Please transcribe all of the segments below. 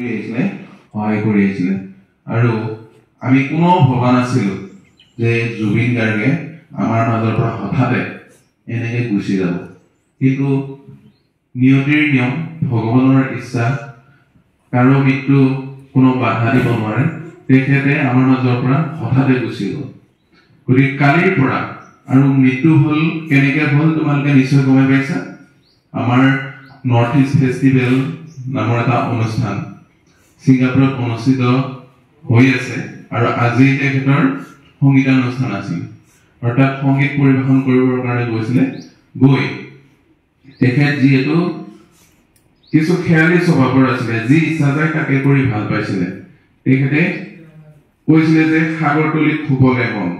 সহায় কৰি আহিছিলে আৰু আমি কোনো ভবা নাছিলো যে জুবিন গাৰ্গে আমাৰ মাজৰ পৰা হঠাতে এনেকৈ গুচি যাব কিন্তু নিয়তিৰ নিয়ম ভগৱানৰ ইচ্ছা কাৰো মৃত্যু কোনো বাধা দিব নোৱাৰে তেখেতে আমাৰ মাজৰ পৰা হঠাতে গুচি গ'ল গতিকে কালিৰ পৰা আৰু মৃত্যু হ'ল কেনেকৈ হ'ল তোমালোকে নিশ্চয় গমে পাইছা আমাৰ নৰ্থ ইষ্ট ফেষ্টিভেল নামৰ এটা অনুষ্ঠান সিঙ্গাপুৰত অনুষ্ঠিত হৈ আছে আৰু আজি তেখেতৰ সংগীতানুষ্ঠান আছিল আৰু তাত সংগীত পৰিৱেশন কৰিবৰ কাৰণে গৈছিলে গৈ তেখেত যিহেতু কিছু খেয়ালি স্বভাৱৰ আছিলে যি ইচ্ছা যায় তাকে কৰি ভাল পাইছিলে তেখেতে কৈছিলে যে সাগৰতলীত শুবলৈ মন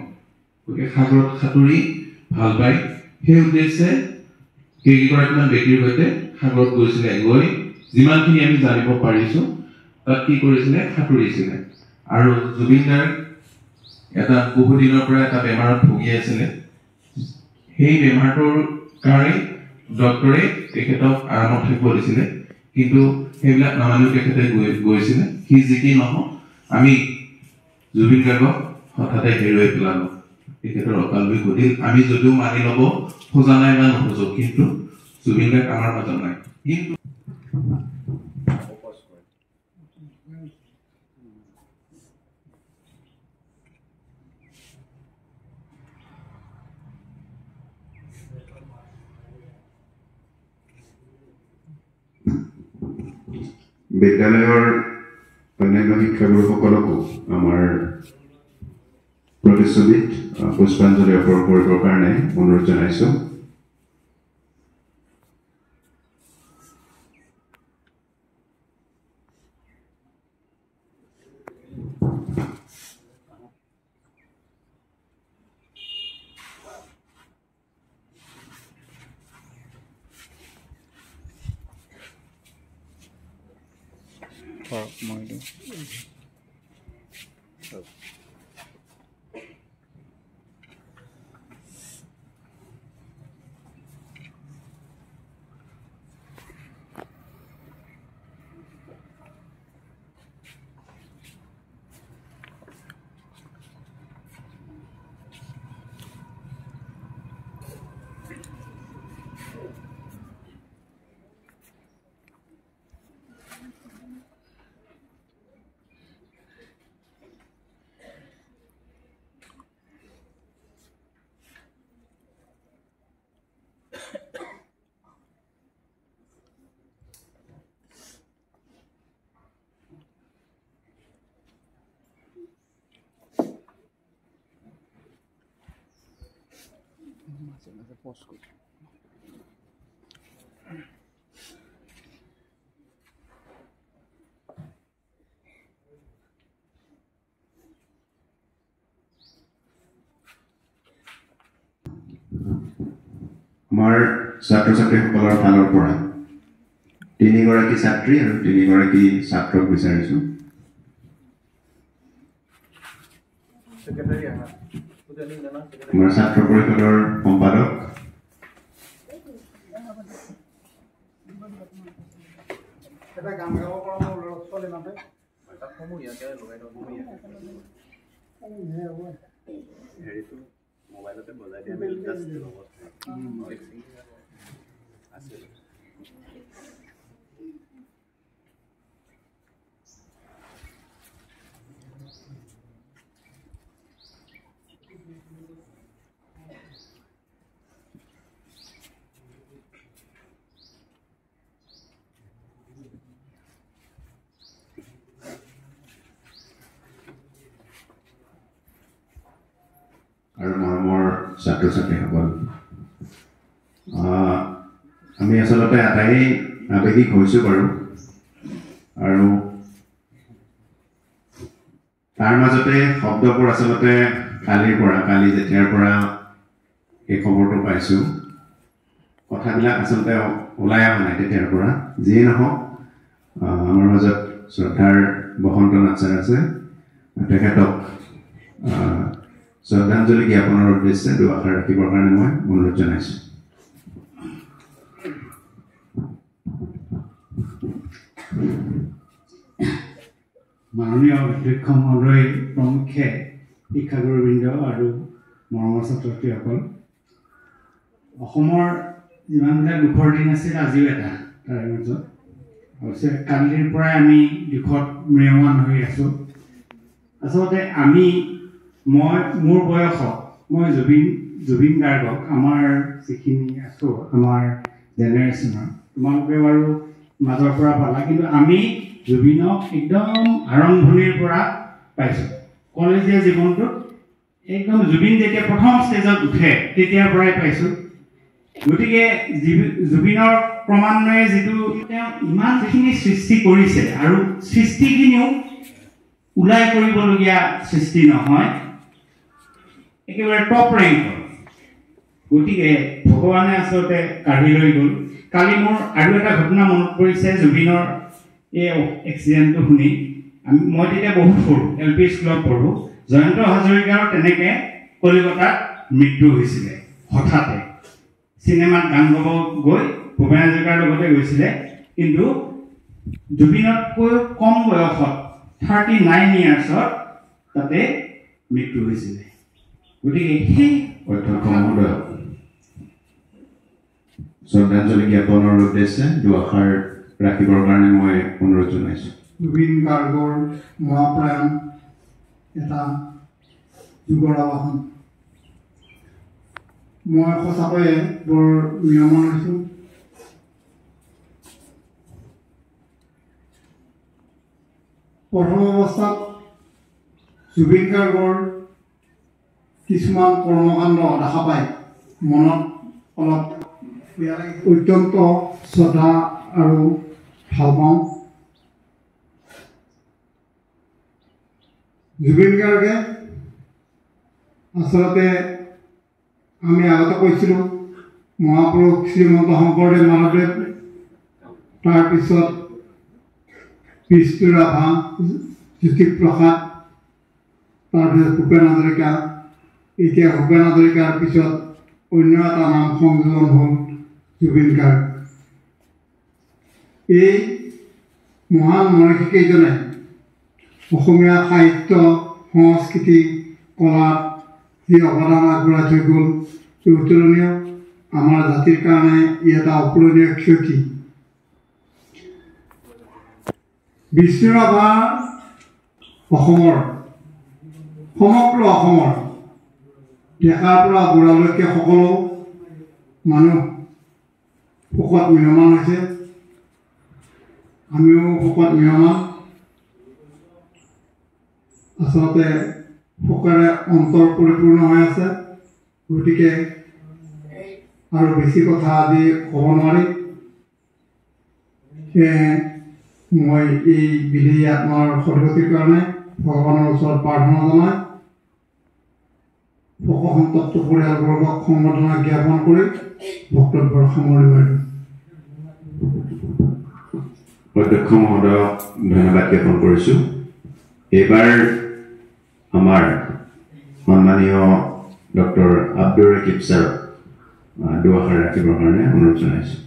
গতিকে সাগৰত সাঁতুৰি ভাল পায় সেই উদ্দেশ্যে কেইগৰাকীমান ব্যক্তিৰ সৈতে সাগৰত গৈছিলে গৈ যিমানখিনি আমি জানিব পাৰিছো তাত কি কৰিছিলে সাঁতুৰিছিলে আৰু জুবিন গাৰ্গ এটা বহুদিনৰ পৰা এটা বেমাৰত ভুগি আছিলে সেই বেমাৰটোৰ কাৰণে ডক্টৰে তেখেতক আৰামত থাকিব দিছিলে কিন্তু সেইবিলাক নামানি তেখেতে গৈছিলে সি যি কি নহওক আমি জুবিন গাৰ্গক হঠাতে হেৰুৱাই পেলালো তেখেতৰ অকাল বিঘটিল আমি যদিও মানি ল'ব খোজা নাই বা নোখোজো কিন্তু জুবিন গাৰ্গ আমাৰ মাজত নাই কিন্তু বিদ্যালয়ৰ অন্যান্য শিক্ষাগুৰুসকলকো আমাৰ প্ৰতিচ্ছবিত পুষ্পাঞ্জলি অৰ্পণ কৰিবৰ কাৰণে অনুৰোধ জনাইছোঁ আমাৰ ছাত্ৰ ছাত্ৰীসকলৰ ফালৰ পৰা 3 গৰাকী ছাত্ৰী আৰু 3 গৰাকী ছাত্ৰক বিচাৰিছোঁ আমাৰ ছাত্ৰ পৰিষদৰ সম্পাদক এটা গান গাব পৰা মোৰ ল'ৰা ছোৱালী নাতে এটা সমুয়াকে লগাই দিওঁ হেৰিটো মোবাইলতে বজাই দিয়া আমি জাষ্ট লগত আছে আৰু মৰমৰ ছাত্ৰ ছাত্ৰীসকল আমি আচলতে আটাই আৱেগিক হৈছোঁ বাৰু আৰু তাৰ মাজতে শব্দবোৰ আচলতে কালি যেতিয়াৰ পৰা এই খবৰটো পাইছোঁ কথাবিলাক আচলতে ওলাই অহা নাই তেতিয়াৰ পৰা যিয়ে নহওক আমাৰ মাজত শ্ৰদ্ধাৰ বসন্ত নাথ ছাৰ আছে তেখেতক শ্ৰদ্ধাঞ্জলি জ্ঞাপনৰ উদ্দেশ্যে দুআষাৰ ৰাখিবৰ কাৰণে মই অনুৰোধ জনাইছোঁ মাননীয় অধ্যক্ষ মহোদয় প্ৰমুখ্যে শিক্ষাগুৰুবৃন্দ আৰু মৰমৰ ছাত্ৰ ছাত্ৰীসকল অসমৰ যিমানবিলাক দুখৰ দিন আছিল আজিও এটা তাৰে মাজত অৱশ্যে কালিৰ পৰাই আমি দুখত ম্ৰিয়মান হৈ আছোঁ আচলতে আমি মোৰ বয়সত মই জুবিন গাৰ্গক আমাৰ যিখিনি আছোঁ আমাৰ জেনেৰেশ্যনৰ তোমালোকে বাৰু মাজৰ পৰা পালা কিন্তু আমি জুবিনক একদম আৰম্ভণিৰ পৰা পাইছোঁ কলেজীয়া জীৱনটোত একদম জুবিন যেতিয়া প্ৰথম ষ্টেজত উঠে তেতিয়াৰ পৰাই পাইছোঁ গতিকে জুবিনৰ ক্ৰমান্বয়ে যিটো তেওঁ ইমানখিনি সৃষ্টি কৰিছে আৰু সৃষ্টিখিনিও ওলাই কৰিবলগীয়া সৃষ্টি নহয় একেবাৰে টপ ৰেংকৰ গতিকে ভগৱানে আচলতে কাঢ়ি লৈ গ'ল কালি মোৰ আৰু এটা ঘটনা মনত পৰিছে জুবিনৰ এই এক্সিডেণ্টটো শুনি মই তেতিয়া বহুত সৰু LP স্কুলত পঢ়োঁ জয়ন্ত হাজৰিকাৰ তেনেকৈ কলিকতাত মৃত্যু হৈছিলে হঠাতে চিনেমাত গান গাব গৈ ভূপেন হাজৰিকাৰ লগতে গৈছিলে কিন্তু জুবিনতকৈ কম বয়সত 39 ইয়াৰ্ছত তাতে মৃত্যু হৈছিলে গতিকে সেই অধ্যক্ষ মহোদয় শ্ৰদ্ধাঞ্জলি জ্ঞাপনৰ উদ্দেশ্যে দুআষাৰ ৰাখিবৰ কাৰণে মই অনুৰোধ জনাইছোঁ জুবিন গাৰ্গৰ মহাপ্ৰাণ এটা যুগৰ আবাহন মই সঁচাকৈয়ে বৰ ম্ৰিয়মান হৈছোঁ প্ৰথম অৱস্থাত জুবিন গাৰ্গৰ কিছুমান কৰ্মকাণ্ড দেখা পাই মনত অলপ বেয়া লাগে অত্যন্ত শ্ৰদ্ধা আৰু ভাল পাওঁ জুবিন গাৰ্গে আচলতে আমি আগতে কৈছিলোঁ মহাপুৰুষ শ্ৰীমন্ত শংকৰদেৱ মাধৱদেৱ তাৰপিছত বিষ্ণু ৰাভা জ্যোতিপ্ৰসাদ তাৰপিছত ভূপেন হাজৰিকা এতিয়া ভূপেন হাজৰিকাৰ পিছত অন্য এটা নাম সংযোজন হ'ল জুবিন গাৰ্গ এই মহান মনীষীকেইজনে অসমীয়া সাহিত্য সংস্কৃতি কলাত যি অৱদান আগবঢ়াই থৈ গ'ল অতুলনীয় আমাৰ জাতিৰ কাৰণে ই এটা অপূৰণীয় ক্ষতি বিষ্ণু ৰাভা অসমৰ সমগ্ৰ অসমৰ ডেকাৰ পৰা বুঢ়ালৈকে সকলো মানুহ শোকত ম্ৰিয়মান হৈছে আমিও শোকত ম্ৰিয়মান আচলতে শোকেৰে অন্তৰ পৰিপূৰ্ণ হৈ আছে গতিকে আৰু বেছি কথা আজি ক'ব নোৱাৰি সেয়ে মই এই বিদেহী আত্মাৰ সদগতিৰ কাৰণে ভগৱানৰ ওচৰত প্ৰাৰ্থনা জনাই শোকসন্তপ্ত পৰিয়ালবৰ্গক সম্বৰ্ধনা জ্ঞাপন কৰি বক্তব্যৰ সামৰণি মাৰিলোঁ অধ্যক্ষ মহোদয়ক ধন্যবাদ জ্ঞাপন কৰিছোঁ এইবাৰ আমাৰ সন্মানীয় ডক্টৰ আব্দুৰ ৰকিব ছাৰক দুআষাৰ ৰাখিবৰ কাৰণে অনুৰোধ জনাইছোঁ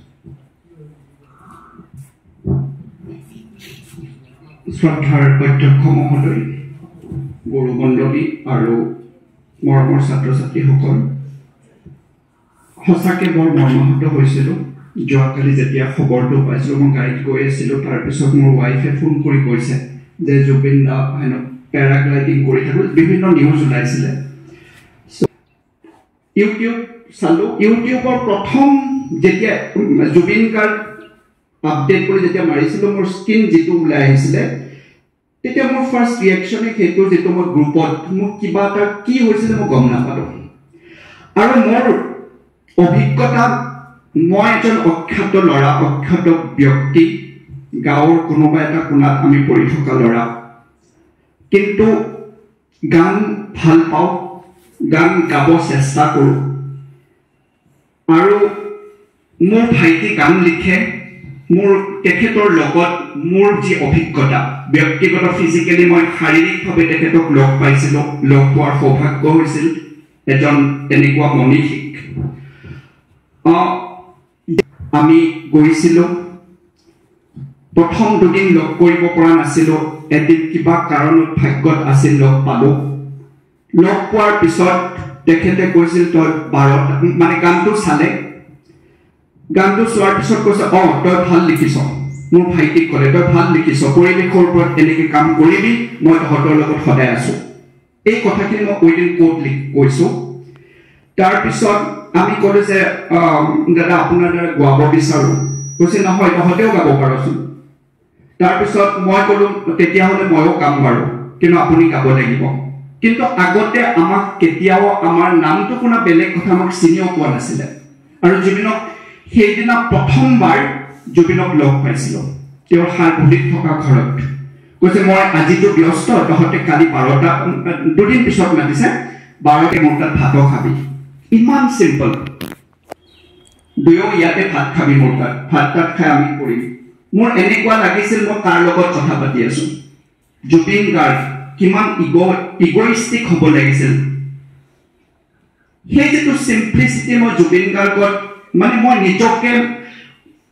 শ্ৰদ্ধাৰ অধ্যক্ষ মহোদয় গুৰুমণ্ডলী আৰু মৰমৰ ছাত্ৰ ছাত্ৰীসকল সঁচাকৈ বৰ মৰ্মাহত হৈছিলোঁ যোৱাকালি যেতিয়া খবৰটো পাইছিলোঁ মই গাড়ীত গৈ আছিলোঁ তাৰপিছত মোৰ ৱাইফে ফোন কৰি কৈছে যে জুবিন দা পেৰাগ্লাইডিং কৰি থাকোঁ বিভিন্ন নিউজ ওলাইছিলে ইউটিউব চালোঁ ইউটিউবৰ প্ৰথম যেতিয়া জুবিন গাৰ্গ আপডেট কৰি যেতিয়া মাৰিছিলোঁ মোৰ স্ক্ৰীন যিটো ওলাই আহিছিলে তেতিয়া মোৰ ফাৰ্ষ্ট ৰিয়েকশ্যনে সেইটো যিটো মই গ্ৰুপত মোৰ কিবা এটা কি হৈছিলে মই গম নাপালোঁ আৰু মোৰ অভিজ্ঞতা মই এজন অখ্যাত ল'ৰা অখ্যাত ব্যক্তি গাঁৱৰ কোনোবা এটা কোণাত আমি পঢ়ি থকা ল'ৰা কিন্তু গান ভাল পাওঁ গান গাব চেষ্টা কৰোঁ আৰু মোৰ ভাইটি গান লিখে মোৰ তেখেতৰ লগত মোৰ যি অভিজ্ঞতা ব্যক্তিগত ফিজিকেলি মই শাৰীৰিকভাৱে তেখেতক লগ পাইছিলোঁ লগ পোৱাৰ সৌভাগ্য হৈছিল এজন তেনেকুৱা মনীষীক আমি গৈছিলোঁ প্ৰথম দুদিন লগ কৰিব পৰা নাছিলোঁ এদিন কিবা কাৰণত ভাগ্যত আছিল লগ পালোঁ লগ পোৱাৰ পিছত তেখেতে কৈছিল তই 12 মানে গানটো চালে গানটো চোৱাৰ পিছত কৈছে তই ভাল লিখিছ মোৰ ভাইটিক ক'লে তই ভাল লিখিছ পৰিৱেশৰ ওপৰত এনেকৈ কাম কৰিবি মই তহঁতৰ লগত সদায় আছোঁ এই কথাখিনি মই উইদিন কোট কৈছোঁ তাৰপিছত আমি ক'লোঁ যে দাদা আপোনাৰ দ্বাৰা গোৱাব বিচাৰোঁ কৈছে নহয় তহঁতেও গাব পাৰচোন তাৰপিছত মই ক'লোঁ তেতিয়াহ'লে ময়ো গাম বাৰু কিন্তু আপুনি গাব লাগিব কিন্তু আগতে আমাক কেতিয়াও আমাৰ নামটো শুনা বেলেগ কথা আমাক চিনিও পোৱা নাছিলে আৰু জুবিনক সেইদিনা প্ৰথমবাৰ জুবিনক লগ পাইছিলোঁ তেওঁৰ সাৰগুলিত থকা ঘৰত কৈছে মই আজিতো ব্যস্ত তহঁতে কালি 12টা দুদিন পিছত মাতিছে 12টা মোৰ তাত ভাত খাবি ইমান চিম্পল দুয়ো ইয়াতে ভাত খাবি মোৰ তাত ভাত খাই আমি কৰিম মোৰ এনেকুৱা লাগিছিল মই কাৰ লগত কথা পাতি আছো জুবিন গাৰ্গ কিমান ইগোইষ্টিক হ'ব লাগিছিল সেই যেটো সিম্পলিসিটি মই জুবিন গাৰ্গত মানে মই নিজকে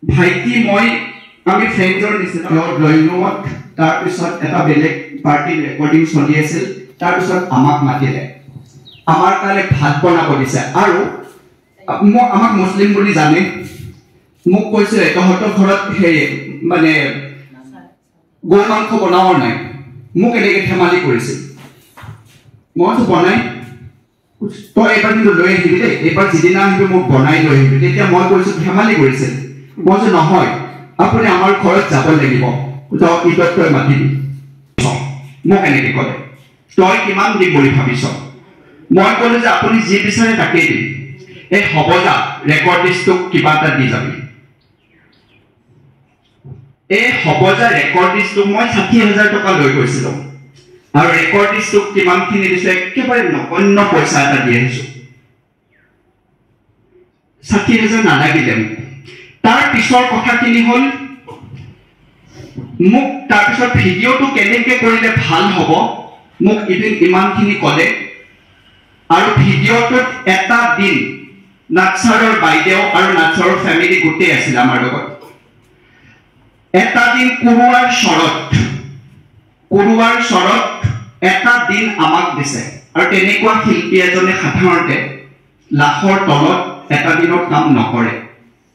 ভাইটি মই আমি ফ্ৰেণ্ডৰ নিচিনা ড্ৰয়িং ৰুমত তাৰপিছত এটা বেলেগ পাৰ্টি ৰেকৰ্ডিং চলি আছিল তাৰপিছত আমাক মাতিলে আমাৰ কাৰণে ভাত বনাব দিছে আৰু আমাক মুছলিম বুলি জানে মোক কৈছে তহঁতৰ ঘৰত সেই মানে গৰু মাংস বনাও নাই মোক এনেকৈ ধেমালি কৰিছিল মইতো বনাই তই এবাৰ কিন্তু লৈ আহিবি দেই এবাৰ যিদিনা আহিবি মোক বনাই লৈ আহিবি তেতিয়া মই কৈছোঁ ধেমালি কৰিছিল মই যে নহয় আপুনি আমাৰ ঘৰত যাব লাগিব যাওক ঈদত তই মাতিবি মোক এনেকৈ ক'লে তই কিমান দিম বুলি ভাবিছ মই ক'লোঁ যে আপুনি যি বিচাৰে তাকেই দিম এই হ'ব যা ৰেকৰ্ডিষ্টটোক কিবা এটা দি যাবি এই হ'ব যা ৰেকৰ্ডিষ্টটোক মই 60,000 টকা লৈ গৈছিলোঁ আৰু ৰেকৰ্ডিষ্টটোক কিমানখিনি দিছে একেবাৰে নগণ্য পইচা এটা দি আহিছোঁ 60,000 নালাগিলে মোক তাৰ পিছৰ কথাখিনি হ'ল মোক তাৰপিছত ভিডিঅ'টো কেনেকৈ কৰিলে ভাল হ'ব মোক ইমানখিনি ক'লে আৰু ভিডিঅ'টোত এটা দিন নাটছাৰৰ বাইদেউ আৰু নাটছাৰৰ ফেমিলি গোটেই আছিল আমাৰ লগত এটা দিন কুৰুৱাৰ চৰত এটা দিন আমাক দিছে আৰু তেনেকুৱা শিল্পী এজনে সাধাৰণতে লাখৰ তলত এটা দিনত কাম নকৰে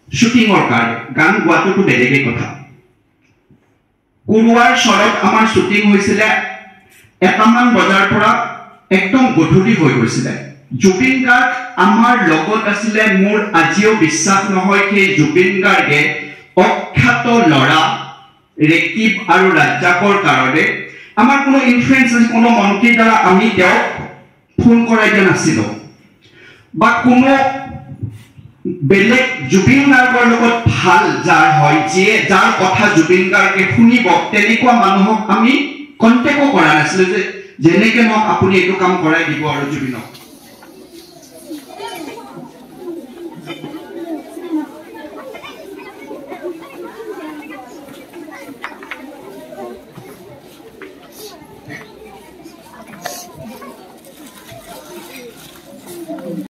শ্বুটিঙৰ কাৰণে গান গোৱাটোতো বেলেগেই কথা কুৰুৱাৰ চৰত আমাৰ শ্বুটিং হৈছিলে 1মান বজাৰ পৰা একদম গধূলি হৈ গৈছিলে জুবিন গাৰ্গ আমাৰ লগত আছিলে মোৰ আজিও বিশ্বাস নহয় সেই জুবিন গাৰ্গে অখ্যাত ল'ৰা ৰেকিব আৰু ৰাজ্জাকৰ কাৰণে আমাৰ কোনো ইনফ্লুৱেঞ্চ কোনো মন্ত্ৰীৰ দ্বাৰা আমি তেওঁক ফোন কৰাই দিয়া নাছিলোঁ বা কোনো বেলেগ জুবিন গাৰ্গৰ লগত ভাল যাৰ হয় যিয়ে যাৰ কথা জুবিন গাৰ্গে শুনিব তেনেকুৱা মানুহক আমি কণ্টেক্টো কৰা নাছিলোঁ যে যেনেকৈ নহওক আপুনি এইটো কাম কৰাই দিব আৰু জুবিনক